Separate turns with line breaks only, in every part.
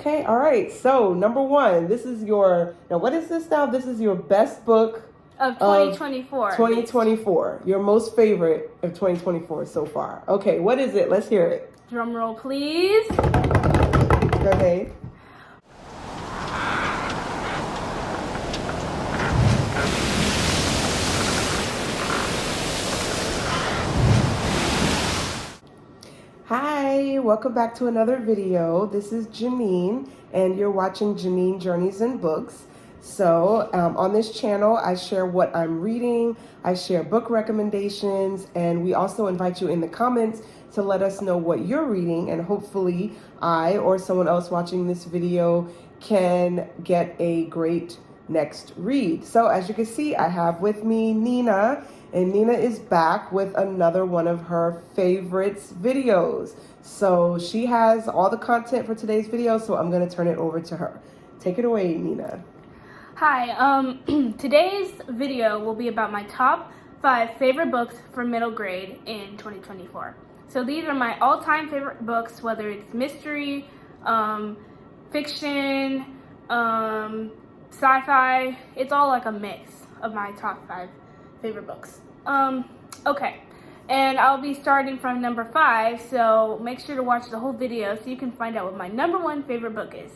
Okay, all right. So, number one, what is this now? This is your best book
of 2024.
2024. Your most favorite of 2024 so far. Okay, what is it? Let's hear it.
Drum roll, please.
Go ahead. Hi, welcome back to another video. This is Janine, and you're watching Janine Journeys in Books. So on this channel, I share what I'm reading, I share book recommendations, and we also invite you in the comments to let us know what you're reading, and hopefully I or someone else watching this video can get a great next read. So as you can see, I have with me Nina, and Nina is back with another one of her favorites videos. So she has all the content for today's video, so I'm going to turn it over to her. Take it away, Nina.
Hi, today's video will be about my top 5 favorite books for middle grade in 2024. So these are my all-time favorite books, whether it's mystery, fiction, sci-fi. It's all like a mix of my top 5 favorite books. Okay, and I'll be starting from number 5, so make sure to watch the whole video so you can find out what my number 1 favorite book is.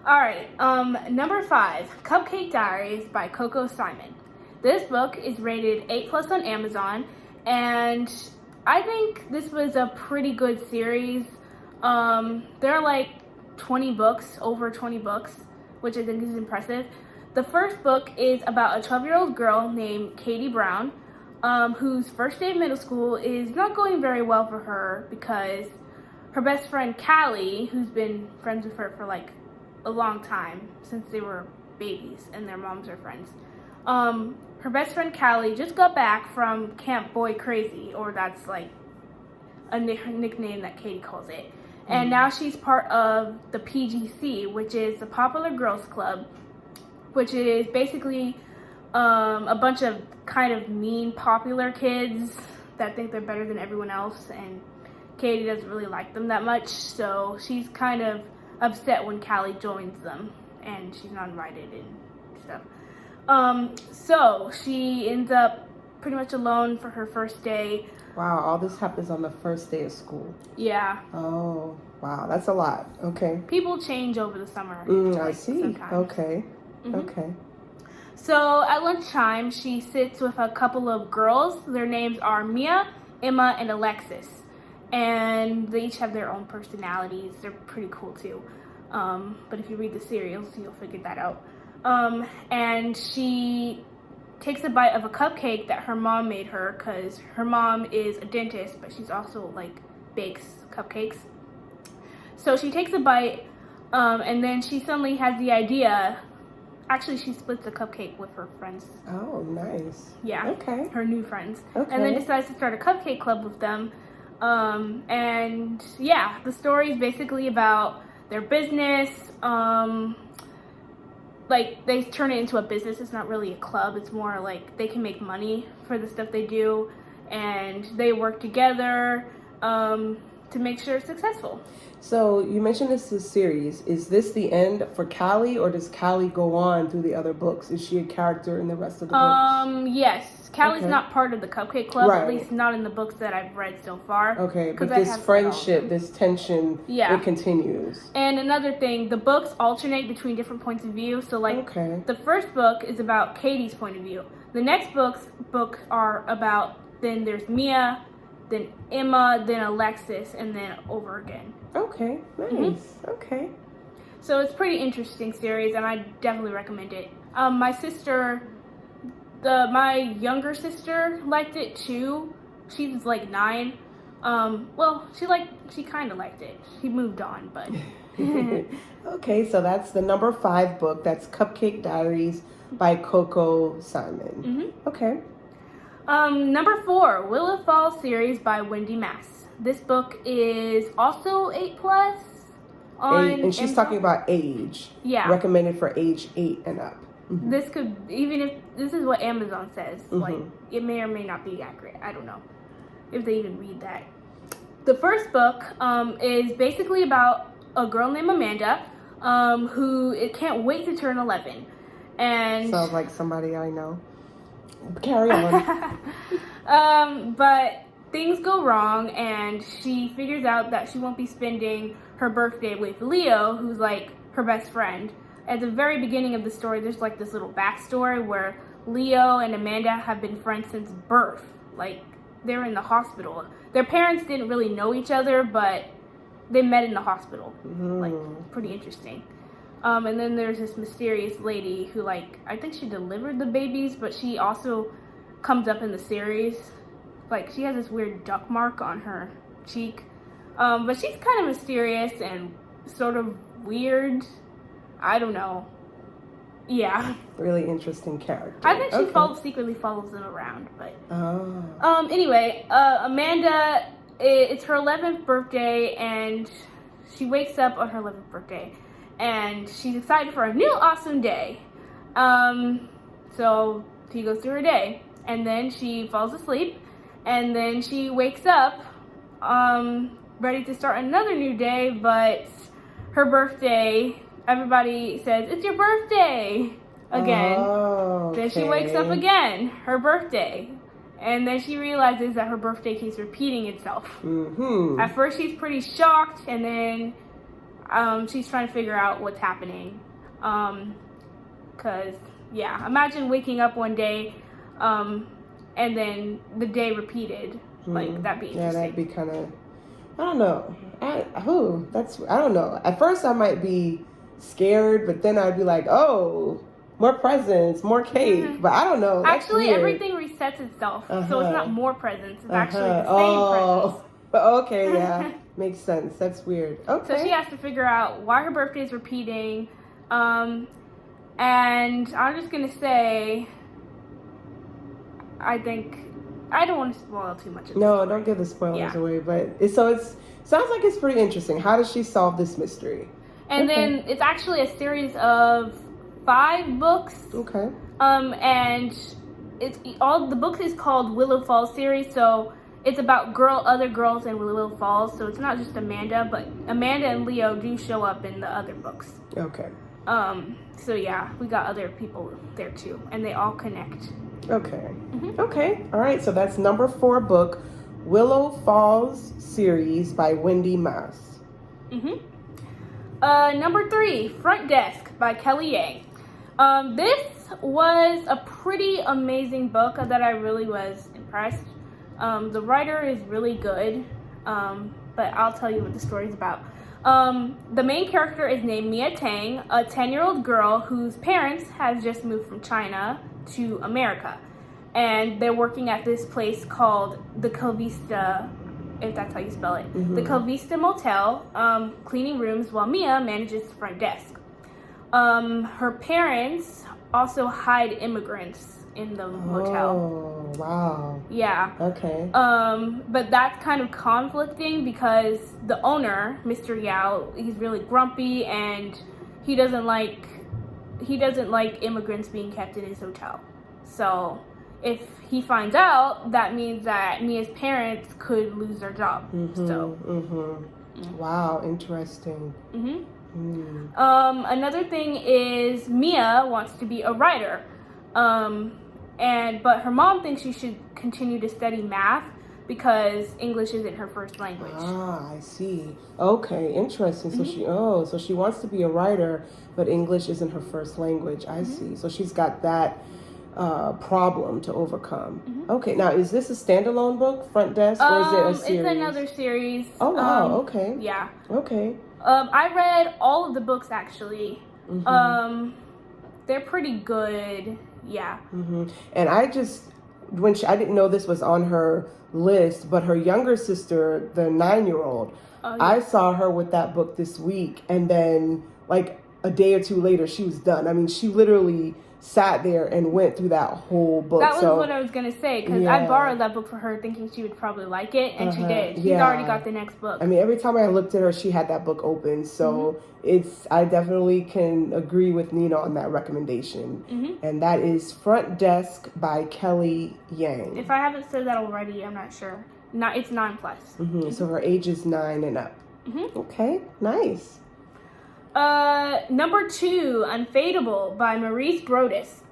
Alright, number 5, Cupcake Diaries by Coco Simon. This book is rated 8+ on Amazon, and I think this was a pretty good series. There are like 20 books, over 20 books, which I think is impressive. The first book is about a 12-year-old girl named Katie Brown, whose first day of middle school is not going very well for her because her best friend Callie, who's been friends with her for like a long time, since they were babies and their moms are friends. Her best friend Callie just got back from Camp Boy Crazy, or that's like a nickname that Katie calls it. And now she's part of the PGC, which is the Popular Girls Club, which is basically a bunch of kind of mean popular kids that think they're better than everyone else, and Katie doesn't really like them that much, so she's kind of upset when Callie joins them and she's not invited and stuff. So she ends up pretty much alone for her first day.
Wow, all this happens on the first day of school.
Yeah.
Oh, wow, that's a lot. Okay.
People change over the summer.
I see.
Sometimes.
Okay.
Mm-hmm.
Okay.
So at lunchtime, she sits with a couple of girls. Their names are Mia, Emma, and Alexis. And they each have their own personalities. They're pretty cool too. But if you read the series, you'll figure that out. And she takes a bite of a cupcake that her mom made her, because her mom is a dentist, but she's also like bakes cupcakes. So she takes a bite, and then she suddenly has the idea. Actually, she splits the cupcake with her friends.
Oh, nice.
Yeah.
Okay.
Her new friends.
Okay.
And then decides to start a cupcake club with them. And yeah, the story is basically about their business. Like, they turn it into a business. It's not really a club. It's more like they can make money for the stuff they do. And they work together to make sure it's successful.
So you mentioned this is a series. Is this the end for Callie, or does Callie go on through the other books? Is she a character in the rest of the books?
Yes. Callie's not part of the Cupcake Club,
right.
At least not in the books that I've read so far.
Okay, but this friendship, this tension, it continues.
And another thing, the books alternate between different points of view. So like the first book is about Katie's point of view. The next books are about, then there's Mia, then Emma, then Alexis, and then over again.
Okay, nice. Okay.
So it's a pretty interesting series, and I definitely recommend it. My younger sister liked it too. She's like 9. Well, she kind of liked it. She moved on, but.
Okay, so that's the number 5 book. That's Cupcake Diaries by Coco Simon. Okay.
Number 4, Willow Falls series by Wendy Mass. This book is also 8+ on
and she's talking about age.
Yeah.
Recommended for age 8 and up.
This could, even if this is what Amazon says, like it may or may not be accurate. I don't know if they even read that. The first book is basically about a girl named Amanda, who it can't wait to turn 11. And
sounds like somebody I know. Carry on.
But things go wrong, and she figures out that she won't be spending her birthday with Leo, who's like her best friend. At the very beginning of the story, there's like this little backstory where Leo and Amanda have been friends since birth. Like, they're in the hospital. Their parents didn't really know each other, but they met in the hospital. Like, pretty interesting. And then there's this mysterious lady who, like, I think she delivered the babies, but she also comes up in the series. Like, she has this weird duck mark on her cheek. But she's kind of mysterious and sort of weird. I don't know. Yeah.
Really interesting character.
I think she secretly follows them around, but...
Oh.
Anyway, Amanda, it's her 11th birthday, and she wakes up on her 11th birthday, and she's excited for a new awesome day. So she goes through her day, and then she falls asleep, and then she wakes up, ready to start another new day, but her birthday, everybody says, "It's your birthday!" again.
Oh, okay.
Then she wakes up again, her birthday. And then she realizes that her birthday keeps repeating itself. At first she's pretty shocked, and then she's trying to figure out what's happening. Cause yeah, imagine waking up one day, and then the day repeated. Like, that'd be interesting.
Yeah, that'd be kind of, I don't know. I don't know. At first I might be scared, but then I'd be like, oh, more presents, more cake. But I don't know. That's
actually
weird.
Everything resets itself, so it's not more presents. It's actually the same presents.
Okay, yeah. Makes sense. That's weird. Okay.
So she has to figure out why her birthday is repeating. And I'm just going to say, I don't want to spoil too much of the story.
Don't give the spoilers away. But sounds like it's pretty interesting. How does she solve this mystery?
And then it's actually a series of 5 books.
Okay.
And the book is called Willow Falls series, so it's about other girls in Willow Falls. So it's not just Amanda, but Amanda and Leo do show up in the other books.
Okay.
So yeah, we got other people there too, and they all connect.
Okay. Okay. All right. So that's number 4 book, Willow Falls series by Wendy Mouse.
Number 3, Front Desk by Kelly Yang. This was a pretty amazing book that I really was impressed. The writer is really good, but I'll tell you what the story's about. The main character is named Mia Tang, a 10-year-old girl whose parents have just moved from China to America. And they're working at this place called the Calvista, if that's how you spell it. The Calvista Motel, cleaning rooms while Mia manages the front desk. Her parents also hide immigrants in the motel.
Oh, wow.
Yeah.
Okay.
But that's kind of conflicting because the owner, Mr. Yao, he's really grumpy, and he doesn't like immigrants being kept in his hotel. So if he finds out, that means that Mia's parents could lose their job.
Wow, interesting.
Another thing is Mia wants to be a writer, but her mom thinks she should continue to study math because English isn't her first language.
Ah, I see. Okay, interesting. So she wants to be a writer, but English isn't her first language. I see. So she's got that problem to overcome. Okay, now is this a standalone book, Front Desk, or is it a series?
It's another series.
Oh wow. Okay.
Yeah.
Okay.
I read all of the books actually. They're pretty good. Yeah.
And I didn't know this was on her list, but her younger sister, the 9-year-old, I saw her with that book this week, and then like a day or 2 later, she was done. I mean, she literally sat there and went through that whole book.
That was what I was going to say, because I borrowed that book for her thinking she would probably like it, and she did. She's already got the next book.
I mean, every time I looked at her, she had that book open, so I definitely can agree with Nina on that recommendation. And that is Front Desk by Kelly Yang.
If I haven't said that already, I'm not sure. It's 9+.
So her age is 9 and up. Okay, nice.
Number 2, Unfadeable by Maurice Broaddus.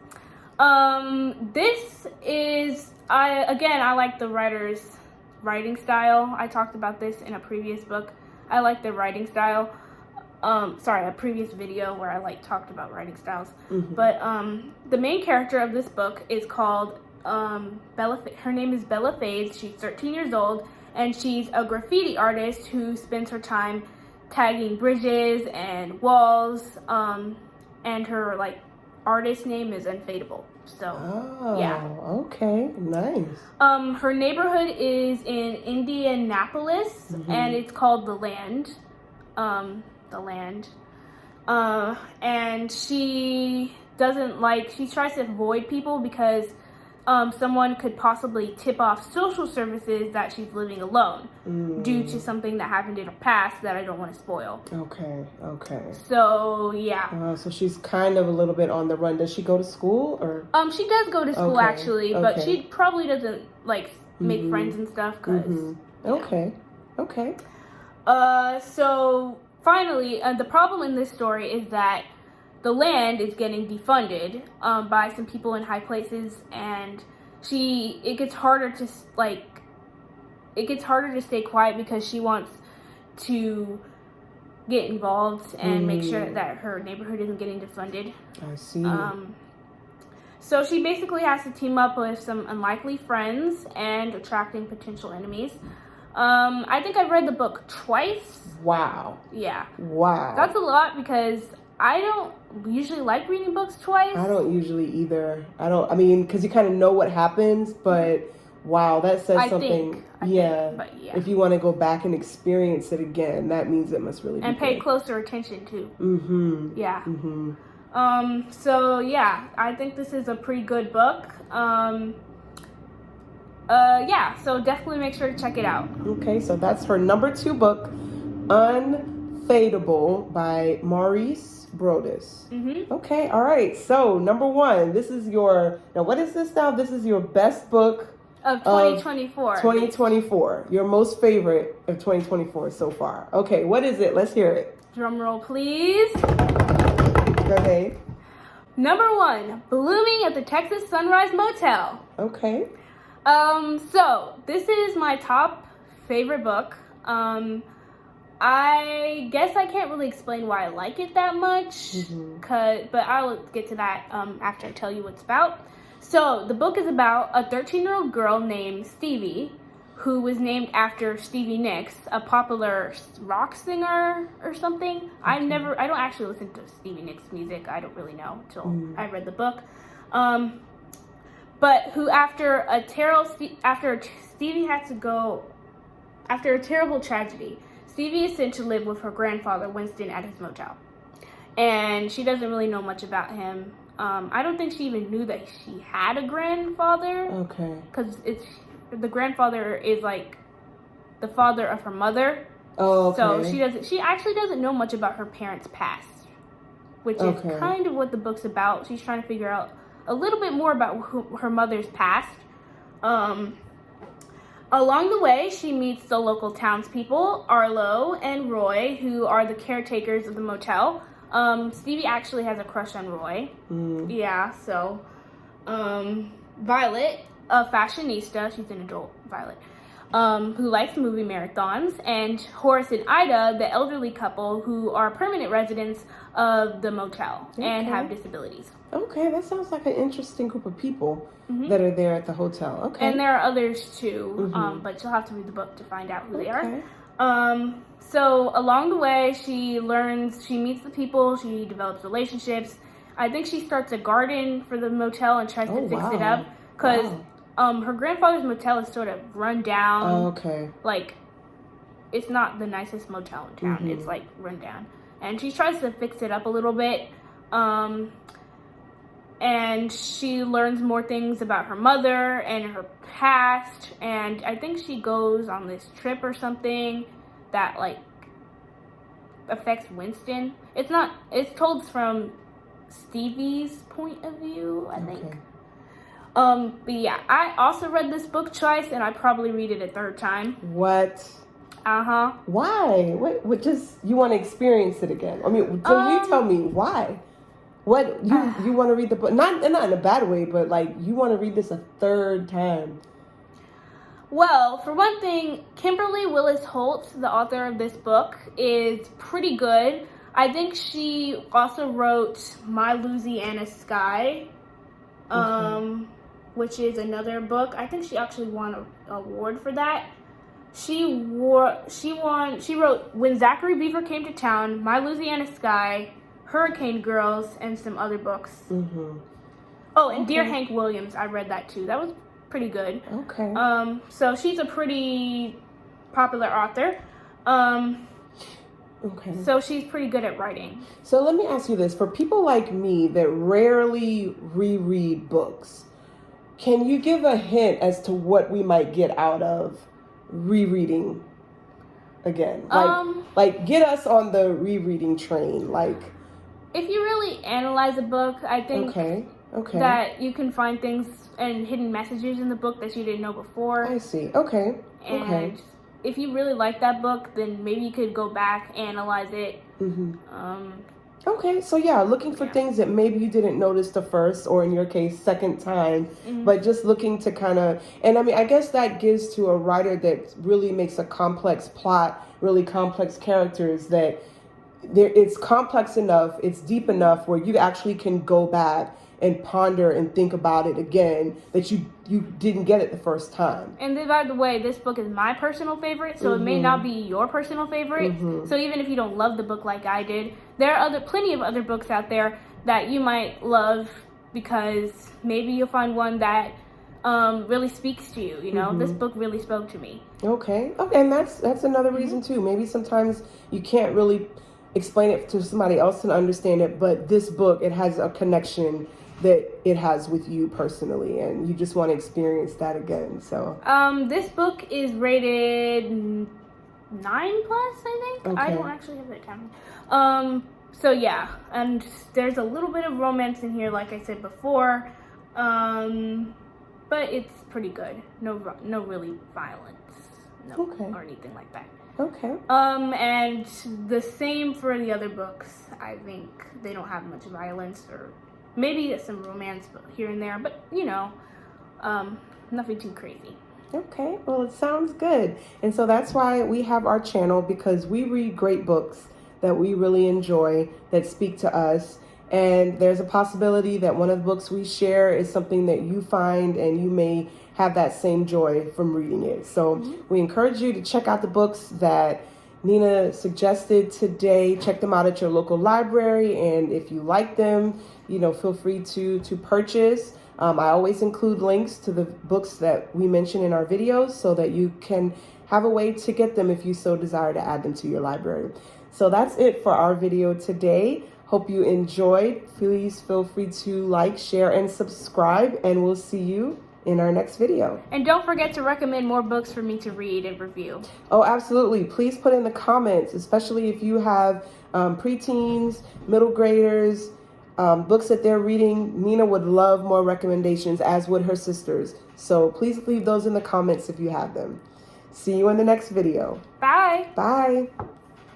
This is, I like the writer's writing style. I talked about this in a previous book. I like the writing style. A previous video where I talked about writing styles. But the main character of this book is called Bella. Her name is Bella Fades. She's 13 years old, and she's a graffiti artist who spends her time tagging bridges and walls. And her artist name is Unfadeable. So yeah.
Okay, nice.
Her neighborhood is in Indianapolis, and it's called The Land. And she tries to avoid people because someone could possibly tip off social services that she's living alone due to something that happened in her past that I don't want to spoil.
Okay.
So yeah.
So she's kind of a little bit on the run. Does she go to school or?
She does go to school actually, but she probably doesn't make friends and stuff because.
Okay.
So finally, the problem in this story is that the land is getting defunded by some people in high places, and it gets harder to stay quiet because she wants to get involved and make sure that her neighborhood isn't getting defunded.
I see.
So she basically has to team up with some unlikely friends and attracting potential enemies. I think I've read the book twice.
Wow.
Yeah.
Wow.
That's a lot because I don't usually like reading books twice.
I don't usually either. Because you kind of know what happens, but wow, that says something.
But yeah.
If you want to go back and experience it again, that means it must really be
and pay
good.
closer attention too. Yeah. So yeah, I think this is a pretty good book. So definitely make sure to check it out.
Okay, so that's her number 2 book, Unfadeable by Maurice Broaddus. Okay, all right. So number 1, this is what is this now? This is your best book
of 2024.
2024. Your most favorite of 2024 so far. Okay, what is it? Let's hear it.
Drum roll, please.
Okay.
Number 1, Blooming at the Texas Sunrise Motel.
Okay.
So this is my top favorite book. I guess I can't really explain why I like it that much, but I'll get to that after I tell you what it's about. So the book is about a 13-year-old girl named Stevie, who was named after Stevie Nicks, a popular rock singer or something. I don't actually listen to Stevie Nicks music. I don't really know until I read the book. But who after a terrible tragedy, Stevie is sent to live with her grandfather, Winston, at his motel. And she doesn't really know much about him. I don't think she even knew that she had a grandfather.
Okay.
Because the grandfather is the father of her mother.
Oh, okay.
So she actually doesn't know much about her parents' past, which is kind of what the book's about. She's trying to figure out a little bit more about her mother's past. Along the way, she meets the local townspeople, Arlo and Roy, who are the caretakers of the motel. Stevie actually has a crush on Roy. Yeah, so Violet, a fashionista, she's an adult, Violet, who likes movie marathons, and Horace and Ida, the elderly couple who are permanent residents of the motel and have disabilities.
Okay, that sounds like an interesting group of people that are there at the hotel. Okay.
And there are others too, but you'll have to read the book to find out who they are. So along the way, she meets the people, she develops relationships. I think she starts a garden for the motel and tries to fix it up because her grandfather's motel is sort of run down. It's not the nicest motel in town. It's run down. And she tries to fix it up a little bit. And she learns more things about her mother and her past. And I think she goes on this trip or something that affects Winston. It's told from Stevie's point of view, I think. But yeah, I also read this book twice, and I probably read it a third time.
What?
Uh-huh.
Why? What just, you want to experience it again? I mean, so you tell me why. What, you want to read the book, not in a bad way, but like, you want to read this a third time.
Well, for one thing, Kimberly Willis Holt, the author of this book, is pretty good. I think she also wrote My Louisiana Sky, which is another book. I think she actually won an award for that. She wrote When Zachary Beaver Came to Town, My Louisiana Sky, Hurricane Girls, and some other books. Oh, and Dear Hank Williams, I read that too. That was pretty good.
Okay.
So she's a pretty popular author.
Okay.
So she's pretty good at writing.
So let me ask you this. For people like me that rarely reread books, can you give a hint as to what we might get out of rereading again? Like get us on the rereading train. Like,
if you really analyze a book, I think that you can find things and hidden messages in the book that you didn't know before.
I see. Okay.
And if you really like that book, then maybe you could go back, analyze it.
Okay, so yeah, looking for things that maybe you didn't notice the first, or in your case, second time, but just looking to kind of, and I mean, I guess that gives to a writer that really makes a complex plot, really complex characters, that it's complex enough, it's deep enough where you actually can go back and ponder and think about it again, that you didn't get it the first time.
And then, by the way, this book is my personal favorite, so it may not be your personal favorite. So even if you don't love the book like I did, there are plenty of other books out there that you might love, because maybe you'll find one that really speaks to you. You know, this book really spoke to me.
Okay, and that's another reason too. Maybe sometimes you can't really explain it to somebody else to understand it, but this book, it has a connection that it has with you personally, and you just want to experience that again. So
this book is rated 9+, I think. I don't actually have that down. So yeah, and there's a little bit of romance in here, like I said before, but it's pretty good. No really violence, or anything like that.
Okay.
And the same for the other books. I think they don't have much violence, or maybe some romance here and there, but you know, nothing too crazy.
Okay, well, it sounds good. And so that's why we have our channel, because we read great books that we really enjoy, that speak to us. And there's a possibility that one of the books we share is something that you find and you may have that same joy from reading it. So we encourage you to check out the books that Nina suggested today. Check them out at your local library, and if you like them, you know, feel free to purchase. I always include links to the books that we mention in our videos so that you can have a way to get them if you so desire to add them to your library. So that's it for our video today. Hope you enjoyed. Please feel free to like, share, and subscribe, and we'll see you in our next video.
And don't forget to recommend more books for me to read and review.
Oh, absolutely. Please put in the comments, especially if you have preteens, middle graders, books that they're reading. Nina would love more recommendations, as would her sisters. So please leave those in the comments if you have them. See you in the next video.
Bye.
Bye.